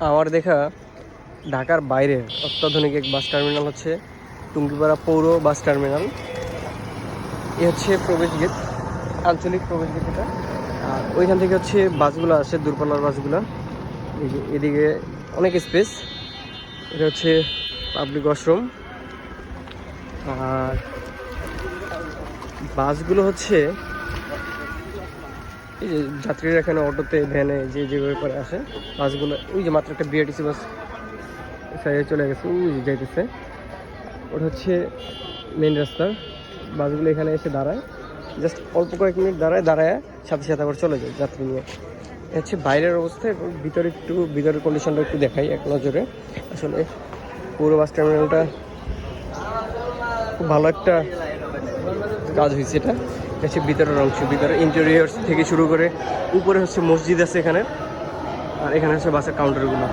আমার দেখা ঢাকার বাইরে অত্যাধুনিক এক বাস টার্মিনাল হচ্ছে টুঙ্গিপাড়া পৌর বাস টার্মিনাল। এ হচ্ছে প্রবেশ গেট, আঞ্চলিক প্রবেশ গেট এটা। আর ওইখান থেকে হচ্ছে বাসগুলো আসে, দূরপাল্লার বাসগুলো। এই যে এদিকে অনেক স্পেস, এটা হচ্ছে পাবলিক ওয়াশরুম। আর বাসগুলো হচ্ছে এই যে যাত্রীরা এখানে অটোতে ভ্যানে যেভাবে করে আসে বাসগুলো। ওই যে মাত্র একটা বিআরটিসি বাস সাইডে চলে গেছে, ওই যে যাইতেছে, ওটা হচ্ছে মেন রাস্তার। বাসগুলো এখানে এসে দাঁড়ায়, জাস্ট অল্প কয়েক মিনিট দাঁড়ায় সাথে সাথে আবার চলে যায় যাত্রী নিয়ে। এটা হচ্ছে বাইরের অবস্থা। এবং ভিতরের কন্ডিশনটা একটু দেখাই এক নজরে। আসলে পুরো বাস টার্মিনালটা খুব ভালো একটা কাজ হয়েছে। এটা হচ্ছে ভিতরের অংশ, ভিতরের ইন্টেরিয়র্স থেকে শুরু করে উপরে হচ্ছে মসজিদ আছে এখানে। আর এখানে হচ্ছে বাসের কাউন্টারগুলো।